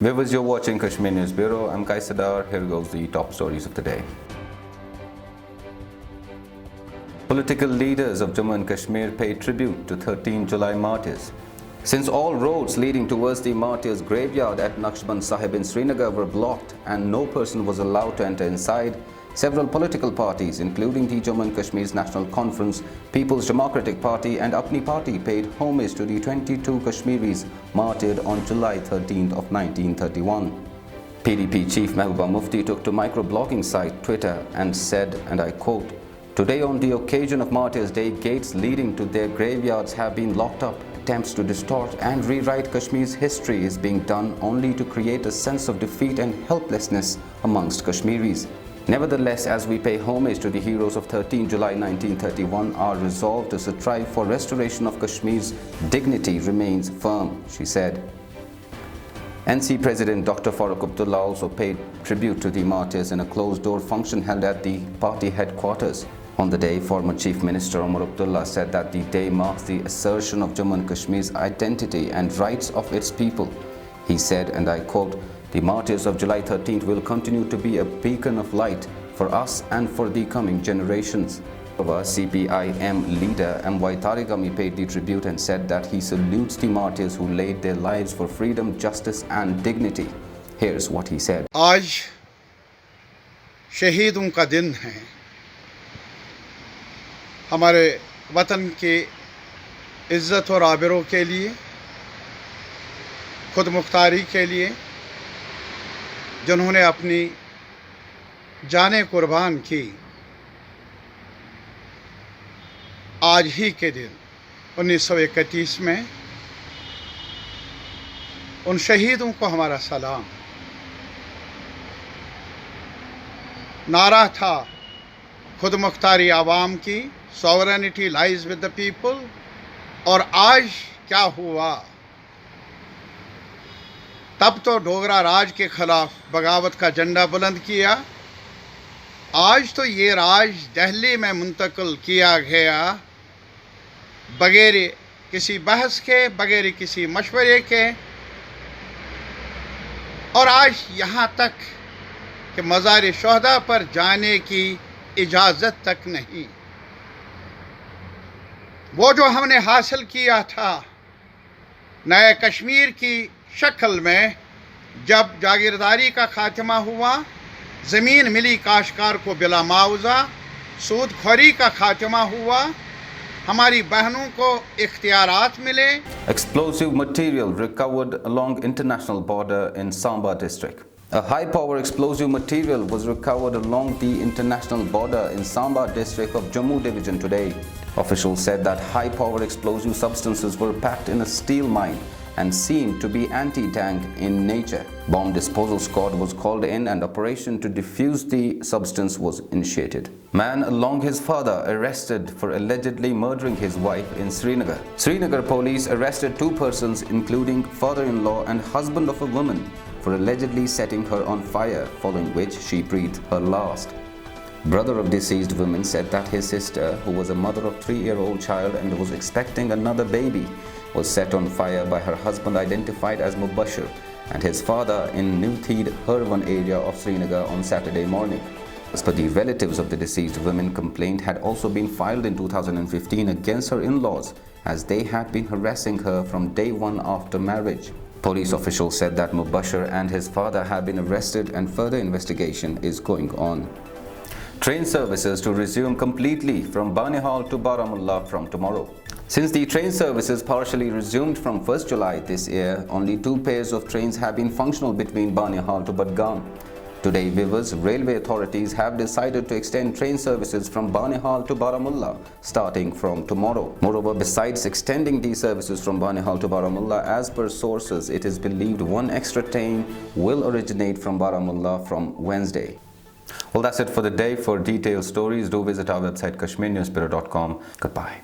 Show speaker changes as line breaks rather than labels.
Viewers, you're watching Kashmir News Bureau. I'm Kai Sadar. Here goes the top stories of the day. Political leaders of Jammu and Kashmir pay tribute to 13 July martyrs. Since all roads leading towards the martyrs' graveyard at Naqshband Sahib in Srinagar were blocked and no person was allowed to enter inside, several political parties, including the Jammu and Kashmir's National Conference, People's Democratic Party and Apni Party, paid homage to the 22 Kashmiris martyred on July 13th of 1931. PDP Chief Mehbooba Mufti took to microblogging site Twitter and said, and I quote, "Today on the occasion of Martyrs' Day, gates leading to their graveyards have been locked up. Attempts to distort and rewrite Kashmir's history is being done only to create a sense of defeat and helplessness amongst Kashmiris. Nevertheless, as we pay homage to the heroes of 13 July 1931, our resolve to strive for restoration of Kashmir's dignity remains firm," she said. NC President Dr. Farooq Abdullah also paid tribute to the martyrs in a closed-door function held at the party headquarters. On the day, former Chief Minister Omar Abdullah said that the day marks the assertion of Jammu and Kashmir's identity and rights of its people. He said, and I quote, "The martyrs of July 13th will continue to be a beacon of light for us and for the coming generations." Our CPIM leader M.Y. Tarigami paid the tribute and said that he salutes the martyrs who laid their lives for freedom, justice and dignity. Here's what he said.
आज शहीदों का दिन है। हमारे वतन के इज़्ज़त और आबरू के लिए, खुद मुख्तारी के लिए, जिन्होंने अपनी जानें कुर्बान की, आज ही के दिन 1931 में उन शहीदों को हमारा सलाम। नारा था खुद मुख्तारी आवाम की, sovereignty lies with the people. और आज क्या हुआ? तब तो डोगरा राज के खिलाफ बगावत का झंडा बुलंद किया। आज तो ये राज दिल्ली में मुंतकिल किया गया बगैर किसी बहस के, बगैर किसी मशवरे के। और आज यहाँ तक कि मज़ार शोहदा पर जाने की इजाज़त तक नहीं। वो जो हमने हासिल किया था नए कश्मीर की शक्ल में, जब जागीरदारी का खात्मा हुआ, ज़मीन मिली काश्तकार को बिला मुआवजा, सूदखोरी का खात्मा हुआ, हमारी बहनों को इख्तियारात मिले।
Explosive material recovered along international border in Samba district. A high-power explosive material was recovered along the international border in Samba district of Jammu division today. Officials said that high-power explosive substances were packed in a steel mine and seemed to be anti-tank in nature. Bomb disposal squad was called in and operation to defuse the substance was initiated. Man along his father arrested for allegedly murdering his wife in Srinagar. Srinagar police arrested two persons including father-in-law and husband of a woman for allegedly setting her on fire, following which she breathed her last. Brother of deceased woman said that his sister, who was a mother of 3-year-old child and was expecting another baby, was set on fire by her husband identified as Mubashir and his father in New Theed, Herwan area of Srinagar on Saturday morning. As per the relatives of the deceased woman, complaint had also been filed in 2015 against her in-laws as they had been harassing her from day one after marriage. Police officials said that Mubashir and his father have been arrested and further investigation is going on. Train services to resume completely from Banihal to Baramulla from tomorrow. Since the train services partially resumed from 1st July this year, only 2 pairs of trains have been functional between Banihal to Budgam. Today, viewers, railway authorities have decided to extend train services from Banihal to Baramulla starting from tomorrow. Moreover, besides extending these services from Banihal to Baramulla, as per sources, it is believed one extra train will originate from Baramulla from Wednesday. Well, that's it for the day. For detailed stories, do visit our website kashmirnewsbureau.com. Goodbye.